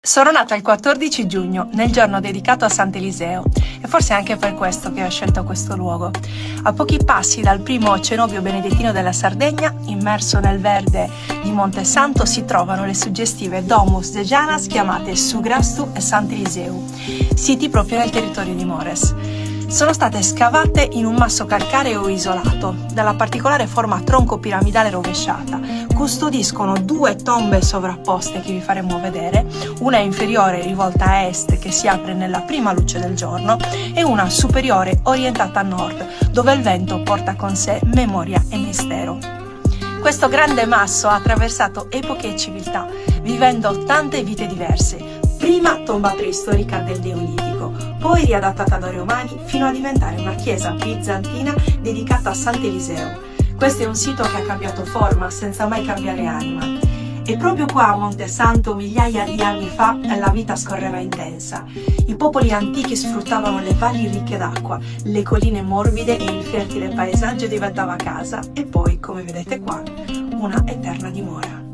Sono nata il 14 giugno, nel giorno dedicato a Sant'Eliseo, e forse è anche per questo che ho scelto questo luogo. A pochi passi dal primo cenobio benedettino della Sardegna, immerso nel verde di Monte Santo, si trovano le suggestive Domus de Janas chiamate Sugrastu e Sant'Eliseu, siti proprio nel territorio di Mores. Sono state scavate in un masso calcareo isolato, dalla particolare forma tronco piramidale rovesciata. Custodiscono due tombe sovrapposte che vi faremo vedere, una inferiore rivolta a est che si apre nella prima luce del giorno e una superiore orientata a nord, dove il vento porta con sé memoria e mistero. Questo grande masso ha attraversato epoche e civiltà, vivendo tante vite diverse. Prima tomba preistorica del Neolitico, poi riadattata dai Romani fino a diventare una chiesa bizantina dedicata a Sant'Eliseo. Questo è un sito che ha cambiato forma senza mai cambiare anima. E proprio qua a Monte Santo, migliaia di anni fa, la vita scorreva intensa. I popoli antichi sfruttavano le valli ricche d'acqua, le colline morbide e il fertile paesaggio diventava casa e poi, come vedete qua, una eterna dimora.